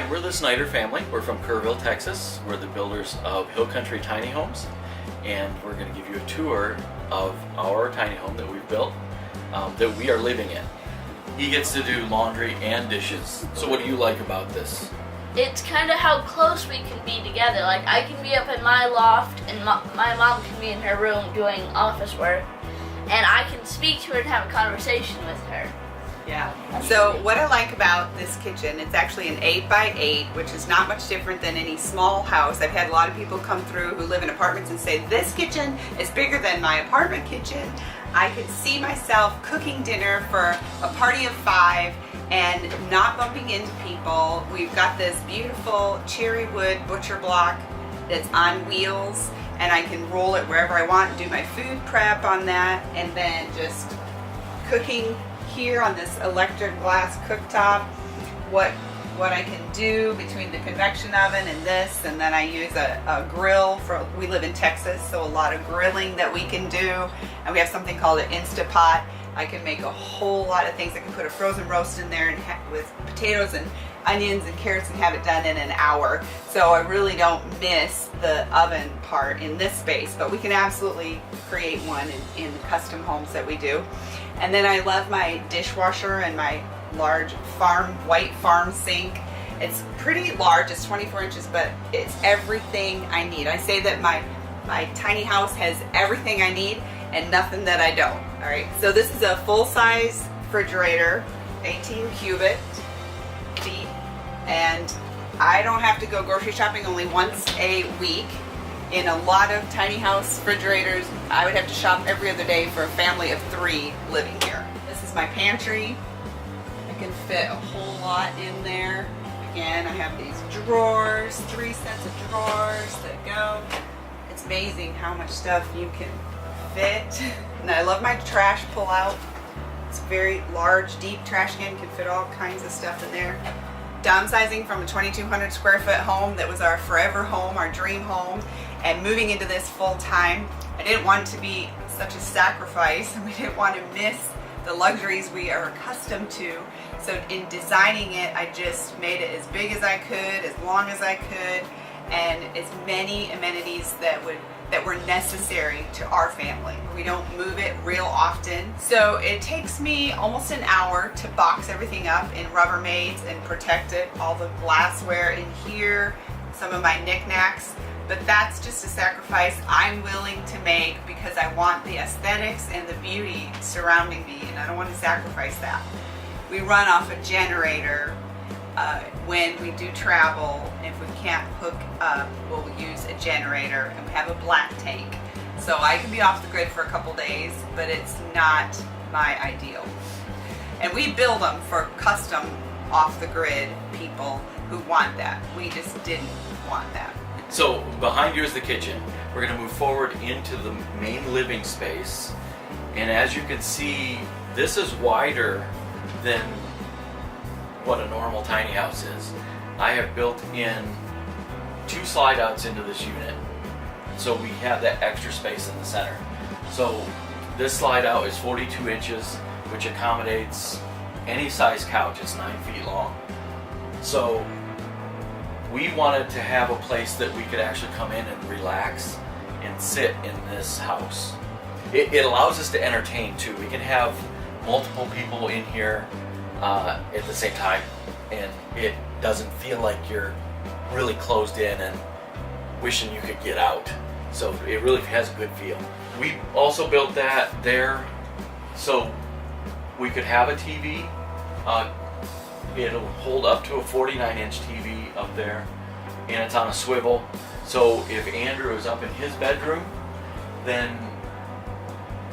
Hi, we're the Snyder family. We're from Kerrville, Texas. We're the builders of Hill Country Tiny Homes, and we're going to give you a tour of our tiny home that we've built, that we are living in. He gets to do laundry and dishes. So what do you like about this? It's kind of how close we can be together. Like, I can be up in my loft, and my mom can be in her room doing office work, and I can speak to her and have a conversation with her. Yeah. So what I like about this kitchen, it's actually an 8x8, which is not much different than any small house. I've had a lot of people come through who live in apartments and say, this kitchen is bigger than my apartment kitchen. I could see myself cooking dinner for a party of 5 and not bumping into people. We've got this beautiful cherry wood butcher block that's on wheels, and I can roll it wherever I want and do my food prep on that, and then just cooking here on this electric glass cooktop, what I can do between the convection oven and this, and then I use a grill. We live in Texas, so a lot of grilling that we can do, and we have something called an Instapot. I can make a whole lot of things. I can put a frozen roast in there and with potatoes and onions and carrots and have it done in an hour. So I really don't miss the oven part in this space, but we can absolutely create one in the custom homes that we do. And then I love my dishwasher and my large white farm sink. It's pretty large, it's 24 inches, but it's everything I need. I say that my tiny house has everything I need and nothing that I don't. All right, so this is a full-size refrigerator, 18 cubic feet, and I don't have to go grocery shopping only once a week. In a lot of tiny house refrigerators, I would have to shop every other day for a family of 3 living here. This is my pantry. I can fit a whole lot in there. Again, I have these drawers, 3 sets of drawers that go. It's amazing how much stuff you can fit. And I love my trash pull-out. It's a very large, deep trash can, can fit all kinds of stuff in there. Downsizing from a 2,200 square foot home that was our forever home, our dream home, and moving into this full time. I didn't want it to be such a sacrifice, and we didn't want to miss the luxuries we are accustomed to. So in designing it, I just made it as big as I could, as long as I could, and as many amenities that were necessary to our family. We don't move it real often. So it takes me almost an hour to box everything up in Rubbermaids and protect it, all the glassware in here, some of my knickknacks. But that's just a sacrifice I'm willing to make because I want the aesthetics and the beauty surrounding me, and I don't want to sacrifice that. We run off a generator when we do travel. If we can't hook up, we'll use a generator, and we have a black tank. So I can be off the grid for a couple days, but it's not my ideal. And we build them for custom off the grid people who want that. We just didn't want that. So behind you is the kitchen. We're going to move forward into the main living space, and as you can see, this is wider than what a normal tiny house is. I have built in 2 slide outs into this unit, so we have that extra space in the center. So this slide out is 42 inches, which accommodates any size couch. It's 9 feet long. So we wanted to have a place that we could actually come in and relax and sit in this house. It allows us to entertain too. We can have multiple people in here at the same time, and it doesn't feel like you're really closed in and wishing you could get out. So it really has a good feel. We also built that there so we could have a TV. It'll hold up to a 49-inch TV up there, and it's on a swivel. So if Andrew is up in his bedroom, then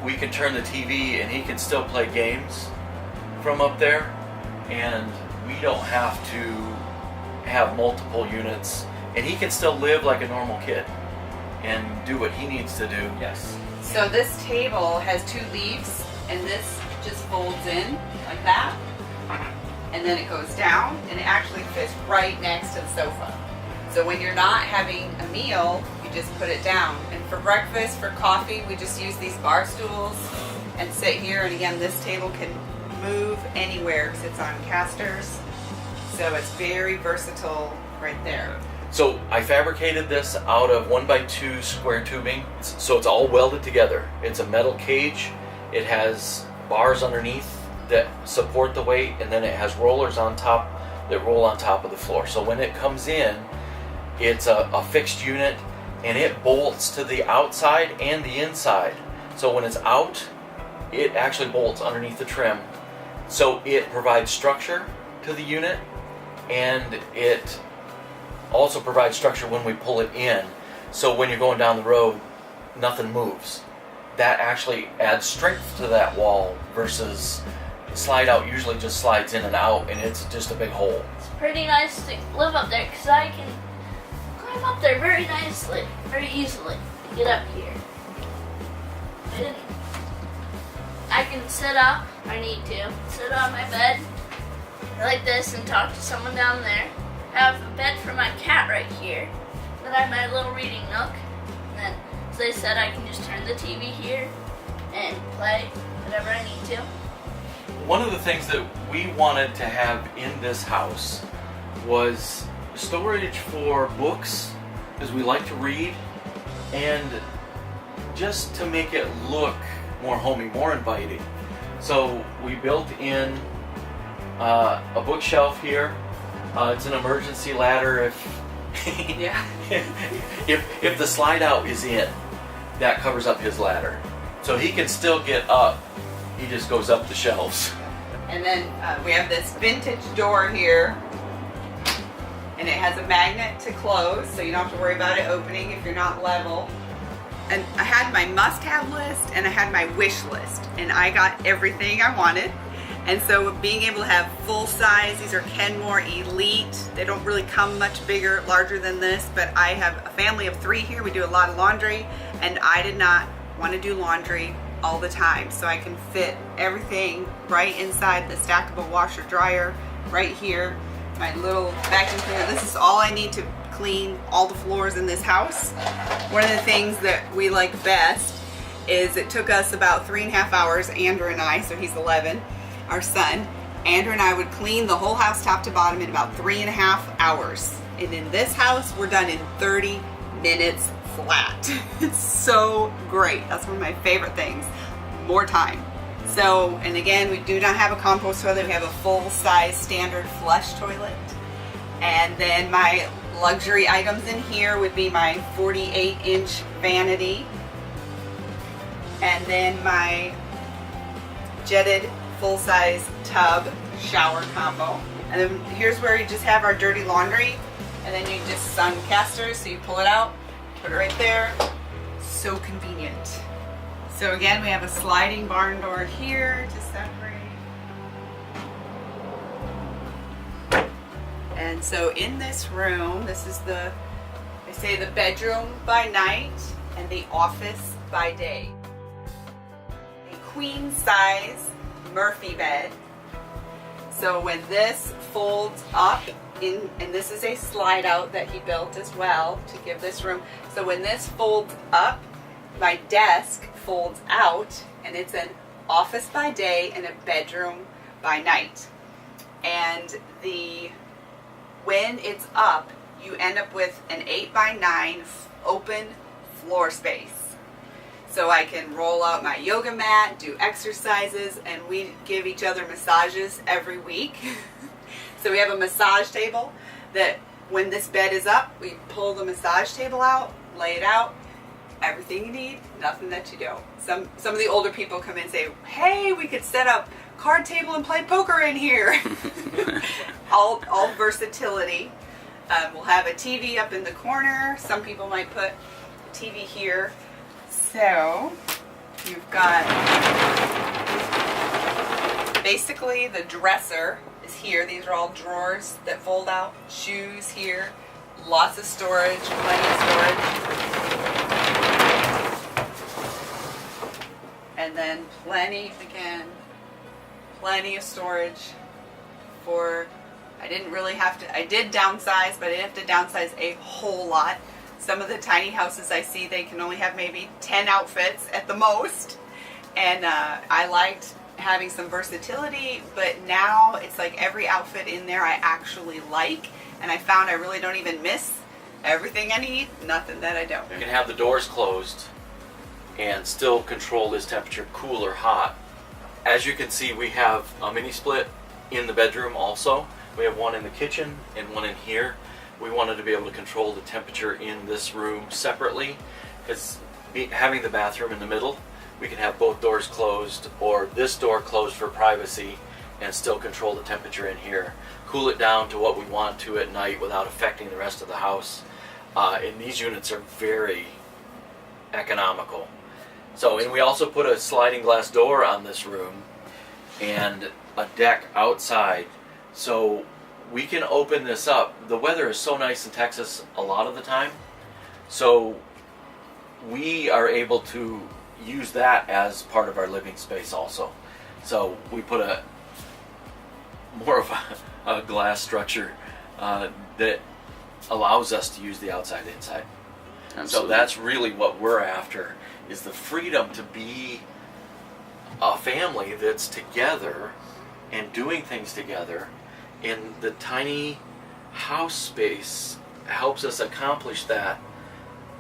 we can turn the TV and he can still play games from up there, and we don't have to have multiple units, and he can still live like a normal kid and do what he needs to do. Yes. So this table has 2 leaves, and this just folds in like that, and then it goes down, and it actually fits right next to the sofa. So when you're not having a meal, you just put it down. And for breakfast, for coffee, we just use these bar stools and sit here. And again, this table can move anywhere because it's on casters. So it's very versatile right there. So I fabricated this out of 1x2 square tubing. So it's all welded together. It's a metal cage. It has bars underneath that support the weight, and then it has rollers on top that roll on top of the floor. So when it comes in, it's a fixed unit, and it bolts to the outside and the inside. So when it's out, it actually bolts underneath the trim. So it provides structure to the unit, and it also provides structure when we pull it in. So when you're going down the road, nothing moves. That actually adds strength to that wall versus slide out usually just slides in and out, and it's just a big hole. It's pretty nice to live up there because I can climb up there very nicely, very easily. Get up here. I can sit up, I need to, sit on my bed like this and talk to someone down there. Have a bed for my cat right here. Then I have my little reading nook. And then, as I said, I can just turn the TV here and play whatever I need to. One of the things that we wanted to have in this house was storage for books, because we like to read, and just to make it look more homey, more inviting. So we built in a bookshelf here. It's an emergency ladder if Yeah. if the slide out is in, that covers up his ladder. So he can still get up. He just goes up the shelves. And then we have this vintage door here, and it has a magnet to close, so you don't have to worry about it opening if you're not level. And I had my must-have list and I had my wish list, and I got everything I wanted. And so being able to have full size, these are Kenmore Elite. They don't really come much bigger, larger than this, but I have a family of 3 here. We do a lot of laundry, and I did not want to do laundry all the time. So I can fit everything right inside the stackable washer dryer right here. My little vacuum cleaner. This is all I need to clean all the floors in this house. One of the things that we like best is it took us about 3.5 hours, Andrew and I, so he's 11, our son. Andrew and I would clean the whole house top to bottom in about 3.5 hours. And in this house, we're done in 30 minutes flat. It's so great. That's one of my favorite things. More time. So, and again, we do not have a compost toilet. We have a full-size standard flush toilet. And then my luxury items in here would be my 48-inch vanity. And then my jetted full-size tub shower combo. And then here's where you just have our dirty laundry. And then you just sun casters, so you pull it out, put it right there. So convenient. So again, we have a sliding barn door here to separate. And so in this room, this is the, I say the bedroom by night and the office by day. A queen size Murphy bed. So when this folds up, and this is a slide out that he built as well to give this room. So when this folds up, my desk folds out, and it's an office by day and a bedroom by night. And when it's up, you end up with an 8x9 open floor space. So I can roll out my yoga mat, do exercises, and we give each other massages every week. So we have a massage table that when this bed is up, we pull the massage table out, lay it out, everything you need, nothing that you don't. Some of the older people come in and say, hey, we could set up card table and play poker in here. all versatility. We'll have a TV up in the corner. Some people might put a TV here. So you've got basically the dresser is here. These are all drawers that fold out. Shoes here. Lots of storage, plenty of storage. And then plenty of storage for, I did downsize, but I didn't have to downsize a whole lot. Some of the tiny houses I see, they can only have maybe 10 outfits at the most. And I liked having some versatility, but now it's like every outfit in there I actually like, and I found I really don't even miss everything I need, nothing that I don't. You can have the doors closed and still control this temperature, cool or hot. As you can see, we have a mini split in the bedroom also. We have one in the kitchen and one in here. We wanted to be able to control the temperature in this room separately, because having the bathroom in the middle, we can have both doors closed or this door closed for privacy and still control the temperature in here. Cool it down to what we want to at night without affecting the rest of the house. And these units are very economical. So, and we also put a sliding glass door on this room and a deck outside, so we can open this up. The weather is so nice in Texas a lot of the time, so we are able to use that as part of our living space also. So we put a more of a glass structure that allows us to use the outside inside. Absolutely. So that's really what we're after, is the freedom to be a family that's together and doing things together, and the tiny house space helps us accomplish that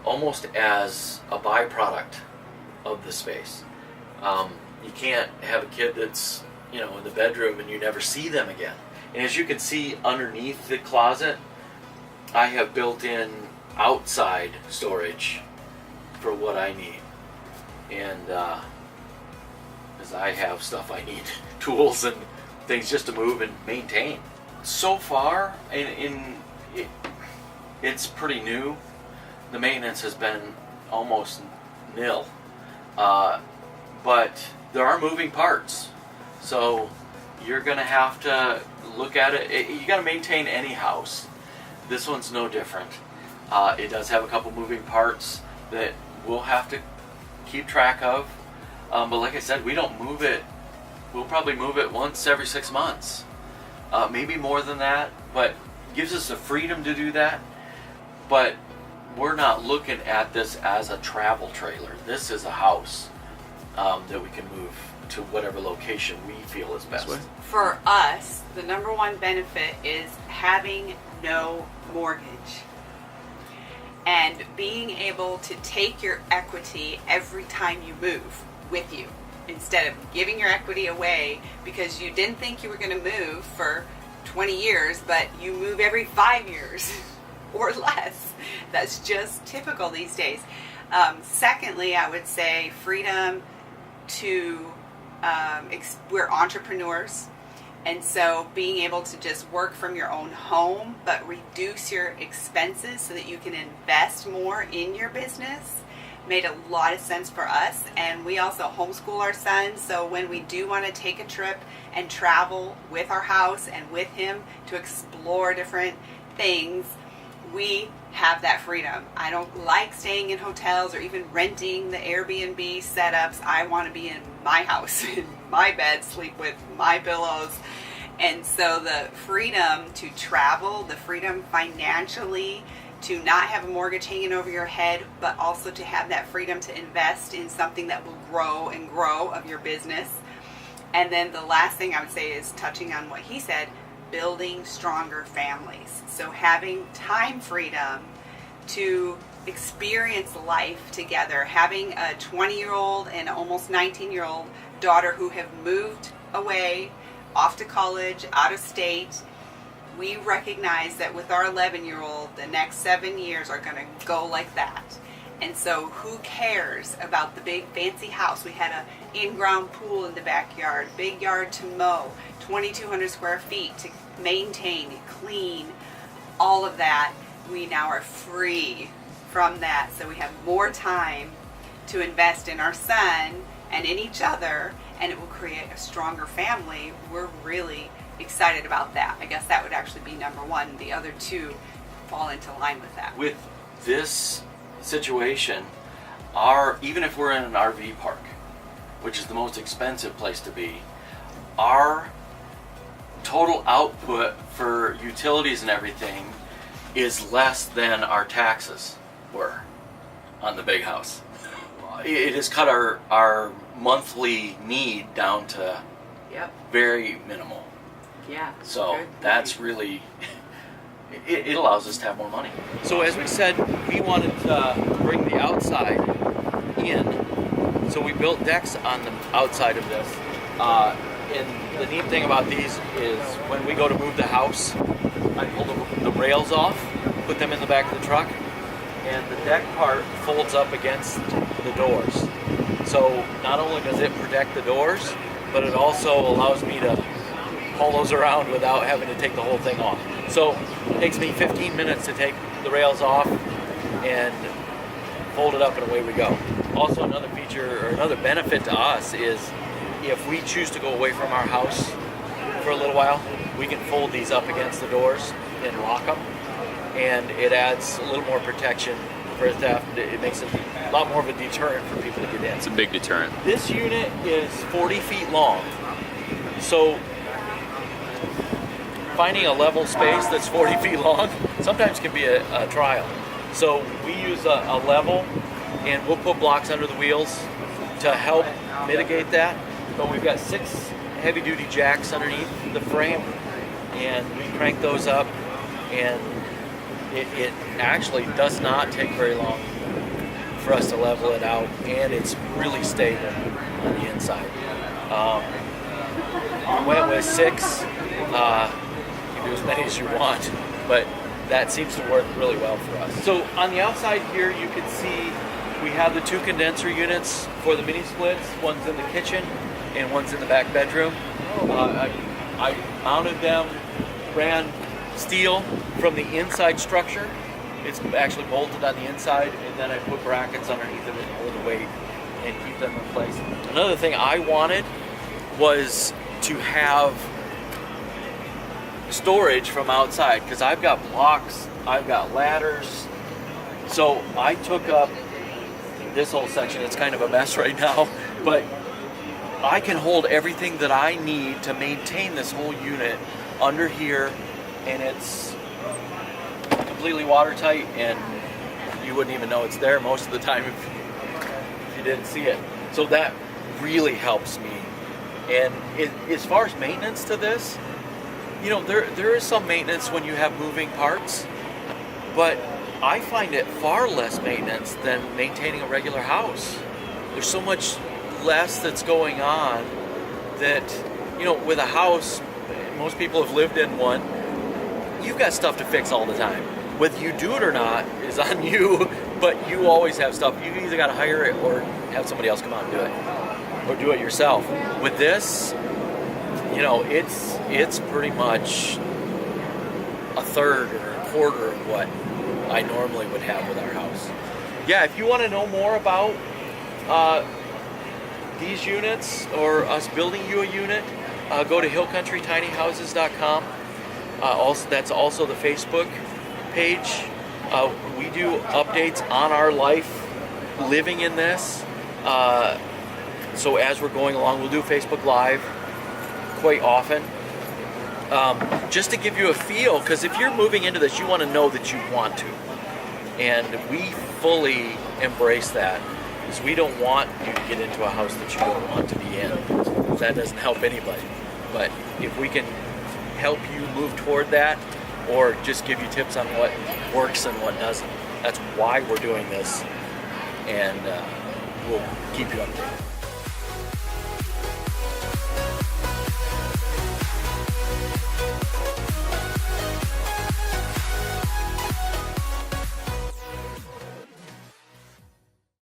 almost as a byproduct of the space. You can't have a kid that's, you know, in the bedroom and you never see them again. And as you can see underneath the closet, I have built in outside storage for what I need. And because I have stuff I need, tools and things just to move and maintain. So far, it's pretty new. The maintenance has been almost nil. But there are moving parts. So you're going to have to look at it. You got to maintain any house. This one's no different. It does have a couple moving parts that we'll have to keep track of. But like I said, we don't move it. We'll probably move it once every 6 months. Maybe more than that, but gives us the freedom to do that. But we're not looking at this as a travel trailer. This is a house that we can move to whatever location we feel is best. For us, the number one benefit is having no mortgage and being able to take your equity every time you move with you, instead of giving your equity away because you didn't think you were going to move for 20 years, but you move every 5 years or less. That's just typical these days. Secondly, I would say freedom to, we're entrepreneurs, and so being able to just work from your own home but reduce your expenses so that you can invest more in your business made a lot of sense for us. And we also homeschool our son, so when we do want to take a trip and travel with our house and with him to explore different things, we have that freedom. I don't like staying in hotels or even renting the Airbnb setups. I want to be in my house, in my bed, sleep with my pillows. And so the freedom to travel, the freedom financially to not have a mortgage hanging over your head, but also to have that freedom to invest in something that will grow and grow of your business. And then the last thing I would say is, touching on what he said, building stronger families. So having time freedom to experience life together, having a 20-year-old and almost 19-year-old daughter who have moved away, off to college, out of state. We recognize that with our 11-year-old, the next 7 years are going to go like that. And so who cares about the big fancy house? We had an in-ground pool in the backyard, big yard to mow, 2,200 square feet to maintain, clean, all of that. We now are free from that. So we have more time to invest in our son and in each other, and it will create a stronger family. We're really excited about that. I guess that would actually be number one. The other two fall into line with that. With this situation, even if we're in an RV park, which is the most expensive place to be, our total output for utilities and everything is less than our taxes were on the big house. it has cut our monthly need down to Yep. very minimal. Yeah. So Good. that's really, it allows us to have more money. So as we said, we wanted to bring the outside in. So we built decks on the outside of this. And the neat thing about these is when we go to move the house, I pull the rails off, put them in the back of the truck, and the deck part folds up against the doors. So not only does it protect the doors, but it also allows me to haul those around without having to take the whole thing off. So it takes me 15 minutes to take the rails off and fold it up and away we go. Also another feature or another benefit to us is if we choose to go away from our house for a little while, we can fold these up against the doors and lock them, and it adds a little more protection for theft. It makes it a lot more of a deterrent for people to get in. It's a big deterrent. This unit is 40 feet long, so finding a level space that's 40 feet long sometimes can be a trial. So we use a level, and we'll put blocks under the wheels to help mitigate that. But we've got 6 heavy-duty jacks underneath the frame, and we crank those up, and it actually does not take very long for us to level it out, and it's really stable on the inside. Went with 6. You can do as many as you want, but that seems to work really well for us. So on the outside here, you can see we have the 2 condenser units for the mini splits. One's in the kitchen and one's in the back bedroom. I mounted them, ran steel from the inside structure. It's actually bolted on the inside, and then I put brackets underneath of it to hold the weight and keep them in place. Another thing I wanted was to have storage from outside, because I've got blocks, I've got ladders. So I took up this whole section. It's kind of a mess right now, but I can hold everything that I need to maintain this whole unit under here, and it's completely watertight, and you wouldn't even know it's there most of the time if you didn't see it. So that really helps me. And as far as maintenance to this, you know, there is some maintenance when you have moving parts, but I find it far less maintenance than maintaining a regular house. There's so much less that's going on that, you know, with a house, most people have lived in one, you've got stuff to fix all the time. Whether you do it or not is on you, but you always have stuff. You either got to hire it or have somebody else come out and do it, or do it yourself. With this, you know, it's pretty much a third or a quarter of what I normally would have with our house. Yeah, if you want to know more about these units or us building you a unit, go to hillcountrytinyhouses.com. Also, that's also the Facebook page. We do updates on our life living in this. So as we're going along, we'll do Facebook Live quite often. Just to give you a feel, because if you're moving into this, you want to know that you want to. And we fully embrace that, because we don't want you to get into a house that you don't want to be in. That doesn't help anybody. But if we can help you move toward that, or just give you tips on what works and what doesn't, that's why we're doing this, and we'll keep you updated.